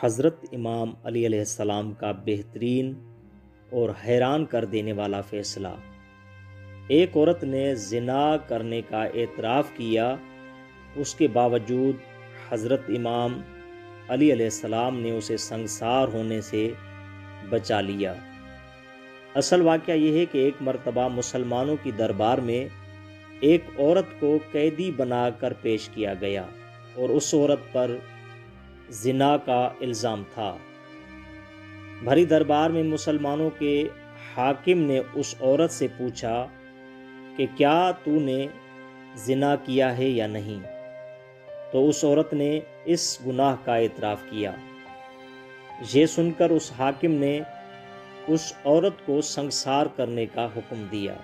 حضرت امام علی علیہ السلام کا بہترین اور حیران کر دینے والا فیصلہ۔ ایک عورت نے زنا کرنے کا اعتراف کیا، اس کے باوجود حضرت امام علی علیہ السلام نے اسے سنگسار ہونے سے بچا لیا۔ اصل واقعہ یہ ہے کہ ایک مرتبہ مسلمانوں کی دربار میں ایک عورت کو قیدی بنا کر پیش کیا گیا اور اس عورت پر زنا کا الزام تھا۔ بھری دربار میں مسلمانوں کے حاکم نے اس عورت سے پوچھا کہ کیا تو نے زنا کیا ہے یا نہیں؟ تو اس عورت نے اس گناہ کا اعتراف کیا۔ یہ سن کر اس حاکم نے اس عورت کو سنگسار کرنے کا حکم دیا۔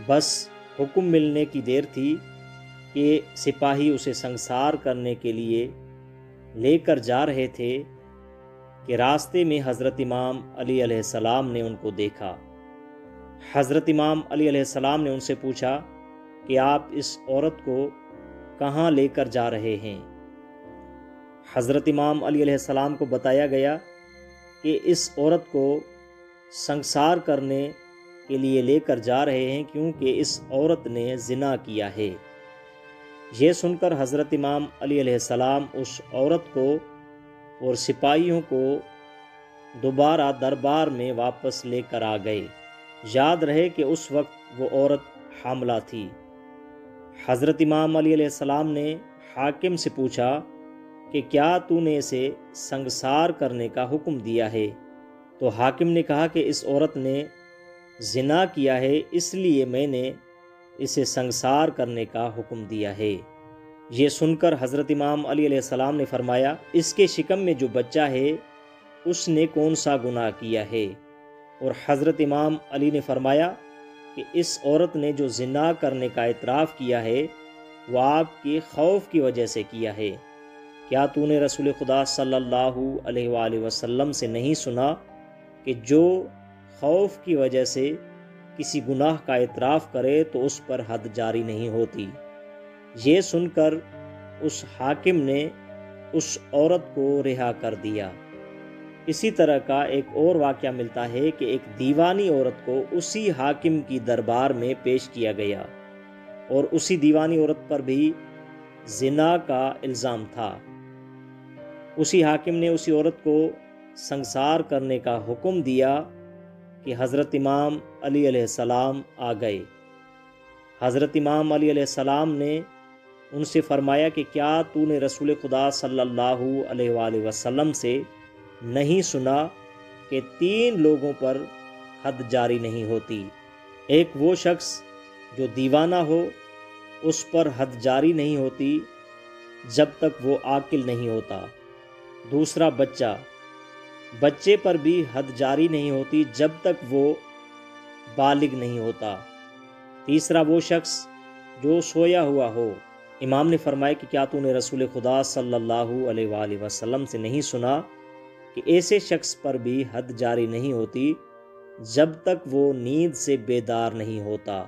بس حکم ملنے کی دیر تھی کہ سپاہی اسے سنگسار کرنے کے لیے لے کر جا رہے تھے کہ راستے میں حضرت امام علی علیہ السلام نے ان کو دیکھا۔ حضرت امام علی علیہ السلام نے ان سے پوچھا کہ آپ اس عورت کو کہاں لے کر جا رہے ہیں؟ حضرت امام علی علیہ السلام کو بتایا گیا کہ اس عورت کو سنگسار کرنے کے لیے لے کر جا رہے ہیں کیونکہ اس عورت نے زنا کیا ہے۔ یہ سن کر حضرت امام علی علیہ السلام اس عورت کو اور سپاہیوں کو دوبارہ دربار میں واپس لے کر آ گئے۔ یاد رہے کہ اس وقت وہ عورت حاملہ تھی۔ حضرت امام علی علیہ السلام نے حاکم سے پوچھا کہ کیا تو نے اسے سنگسار کرنے کا حکم دیا ہے؟ تو حاکم نے کہا کہ اس عورت نے زنا کیا ہے، اس لیے میں نے اسے سنگسار کرنے کا حکم دیا ہے۔ یہ سن کر حضرت امام علی علیہ السلام نے فرمایا، اس کے شکم میں جو بچہ ہے اس نے کون سا گناہ کیا ہے؟ اور حضرت امام علی نے فرمایا کہ اس عورت نے جو زنا کرنے کا اعتراف کیا ہے وہ آپ کے خوف کی وجہ سے کیا ہے۔ کیا تو نے رسول خدا صلی اللہ علیہ وآلہ وسلم سے نہیں سنا کہ جو خوف کی وجہ سے کسی گناہ کا اعتراف کرے تو اس پر حد جاری نہیں ہوتی؟ یہ سن کر اس حاکم نے اس عورت کو رہا کر دیا۔ اسی طرح کا ایک اور واقعہ ملتا ہے کہ ایک دیوانی عورت کو اسی حاکم کی دربار میں پیش کیا گیا اور اسی دیوانی عورت پر بھی زنا کا الزام تھا۔ اسی حاکم نے اسی عورت کو سنگسار کرنے کا حکم دیا کہ حضرت امام علی علیہ السلام آ گئے۔ حضرت امام علی علیہ السلام نے ان سے فرمایا کہ کیا تو نے رسول خدا صلی اللہ علیہ وآلہ وسلم سے نہیں سنا کہ 3 لوگوں پر حد جاری نہیں ہوتی؟ ایک وہ شخص جو دیوانہ ہو، اس پر حد جاری نہیں ہوتی جب تک وہ عاقل نہیں ہوتا۔ دوسرا بچے پر بھی حد جاری نہیں ہوتی جب تک وہ بالغ نہیں ہوتا۔ تیسرا وہ شخص جو سویا ہوا ہو۔ امام نے فرمایا کہ کیا تو نے رسول خدا صلی اللہ علیہ وآلہ وسلم سے نہیں سنا کہ ایسے شخص پر بھی حد جاری نہیں ہوتی جب تک وہ نیند سے بیدار نہیں ہوتا۔